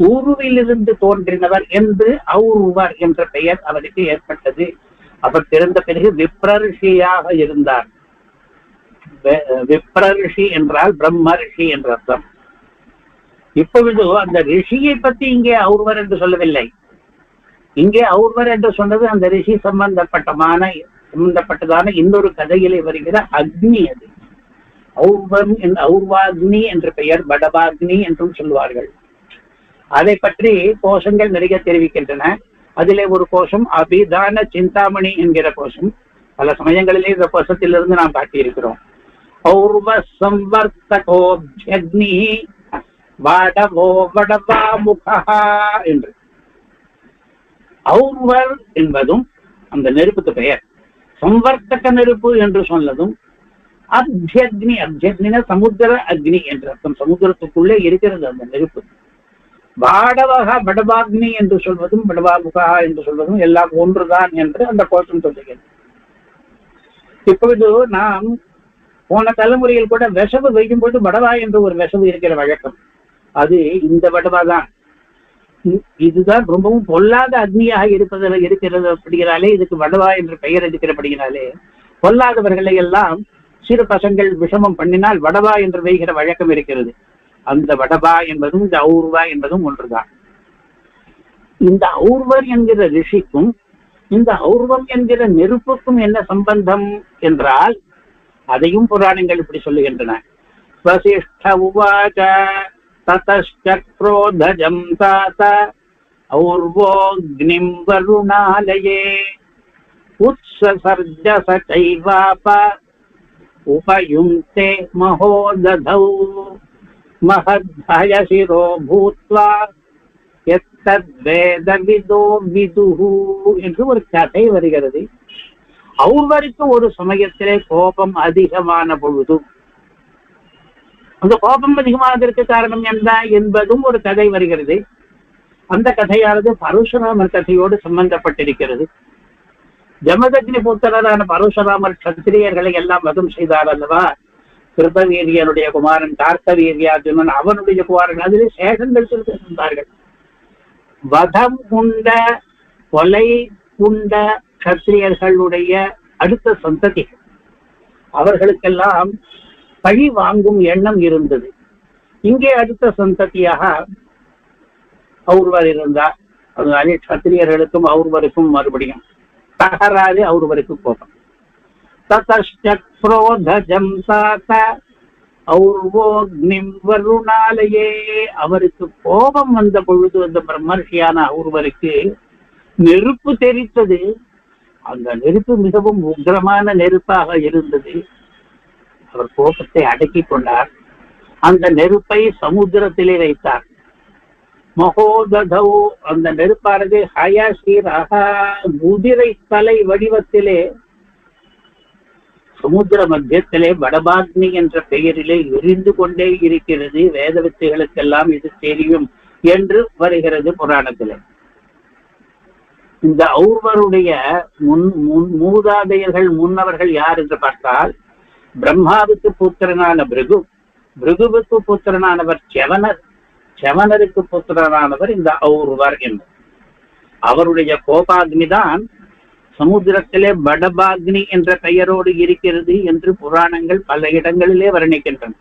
ஊருவிலிருந்து தோன்றினவர் என்று ஔர்வர் என்ற பெயர் அவருக்கு ஏற்பட்டது. அவர் பிறந்த பிறகு விப்ரரிஷியாக இருந்தார். விப்ரரிஷி என்றால் பிரம்ம ரிஷி என்ற அர்த்தம். இப்பொழுது அந்த ரிஷியை பத்தி இங்கே ஔர்வர் என்று சொல்லவில்லை. இங்கே ஔர்வர் என்று சொன்னது அந்த ரிஷி சம்பந்தப்பட்டதான இன்னொரு கதையிலே வருகிற அக்னி. அது ஔர்வாக்னி என்ற பெயர், படபாக்னி என்றும் சொல்வார்கள். அதை பற்றி கோஷங்கள் நிறைய தெரிவிக்கின்றன. அதிலே ஒரு கோஷம் அபிதான சிந்தாமணி என்கிற கோஷம். பல சமயங்களிலே இந்த கோஷத்திலிருந்து நாம் காட்டியிருக்கிறோம். ஔர்வ சம்வர்த்தகோப்யக்னி வாடவோ வடவா முகா என்று. ஔர்வர் என்பதும் அந்த நெருப்புக்கு பெயர். சம்வர்த்தக நெருப்பு என்று சொன்னதும் அப்யக்னி, அப்யக்னின சமுத்திர அக்னி என்ற அர்த்தம். சமுத்திரத்துக்குள்ளே இருக்கிறது அந்த நெருப்பு. பாடவகா படபாக்னி என்று சொல்வதும் படபாமுகா என்று சொல்வதும் எல்லாம் ஒன்றுதான் என்று அந்த கோஷம் சொல்லுகிறது. இப்பொழுது நாம் போன தலைமுறையில் கூட விஷவு வைக்கும்போது படவா என்று ஒரு விஷவு இருக்கிற வழக்கம். அது இந்த படவா தான். இதுதான் ரொம்பவும் பொல்லாத அக்னியாக இருக்கிறது அப்படிங்கிறாலே இதுக்கு வடவா என்று பெயர் இருக்கிறபடியினாலே பொல்லாதவர்களை எல்லாம் சிறு பசங்கள் விஷமம் பண்ணினால் வடவா என்று வைக்கிற வழக்கம் இருக்கிறது. அந்த வடபா என்பதும் இந்த ஔர்வா என்பதும் ஒன்றுதான். இந்த ஔர்வர் என்கிற ரிஷிக்கும் இந்த ஔர்வம் என்கிற நெருப்புக்கும் என்ன சம்பந்தம் என்றால் அதையும் புராணங்கள் இப்படி சொல்லுகின்றன. வசிஷ்ட உவாச ததஸ்க்ரோதஜம் தாத ஔர்வோக்னிம் வருணாலயே உத்ஸசர்ஜஸ சைவாப உபயுங்க்தே மஹோததௌ மஹத்ஹயசிரோ பூத்வா யத்தத்வேதவிதோ விதுஹு என்று ஒரு கதை வருகிறது. ஔர்வருக்கு ஒரு சமயத்திலே கோபம் அதிகமான பொழுது அந்த கோபம் அதிகமானதற்கு காரணம் என்ன என்பதும் ஒரு கதை வருகிறது. அந்த கதையானது பரசுராமர் கதையோடு சம்பந்தப்பட்டிருக்கிறது. ஜமதக்னி புத்திரரான பரசுராமர் சத்திரியர்களை எல்லாம் வதம் செய்தார் அல்லவா? கிருபவீரியனுடைய குமாரன் கார்த்தவீரியார்ஜுனன் அவனுடைய குமாரன். அதிலே சேஷங்கள் சொல்லியிருந்தார்கள். வதம் உண்ட கொலை உண்ட சத்திரியர்களுடைய அடுத்த சந்ததி அவர்களுக்கெல்லாம் பழி வாங்கும் எண்ணம் இருந்தது. இங்கே அடுத்த சந்ததியாக ஔர்வர் இருந்தார். அதனாலே சத்திரியர்களுக்கும் ஔர்வருக்கும் மறுபடியும் தகராறு, ஔர்வருக்கு கோபம். ததஸ்க்ரோதஜம் தாத ஔர்வோக்னிம் வருணாலயே அவருக்கு கோபம் வந்த பொழுது அந்த பிரம்மர்ஷியான ஔர்வருக்கு நெருப்பு தெரித்தது. அந்த நெருப்பு மிகவும் உக்கிரமான நெருப்பாக இருந்தது. அவர் கோபத்தை அடக்கிக் கொண்டார். அந்த நெருப்பை சமுத்திரத்திலே வைத்தார். மகோததௌ அந்த நெருப்பானது ஹயசீராக குதிரை தலை வடிவத்திலே சமுத்திர மத்தியத்திலே வடபாக்னி என்ற பெயரிலே எரிந்து கொண்டே இருக்கிறது. வேத வித்தைகளுக்கெல்லாம் இது தெரியும் என்று வருகிறது புராணத்திலே. இந்த ஔர்வருடைய மூதாதையர்கள் முன்னவர்கள் யார் என்று பார்த்தால் பிரம்மாவுக்கு புத்திரனான பிருகு, பிருகுவுக்கு புத்திரனானவர் செவனர், செவனருக்கு புத்திரனானவர் இந்த ஔர்வர் என்பவர். அவருடைய கோபாக்னிதான் சமுத்திரத்திலே வடபாக்னி என்ற பெயரோடு இருக்கிறது என்று புராணங்கள் பல இடங்களிலே வர்ணிக்கின்றன.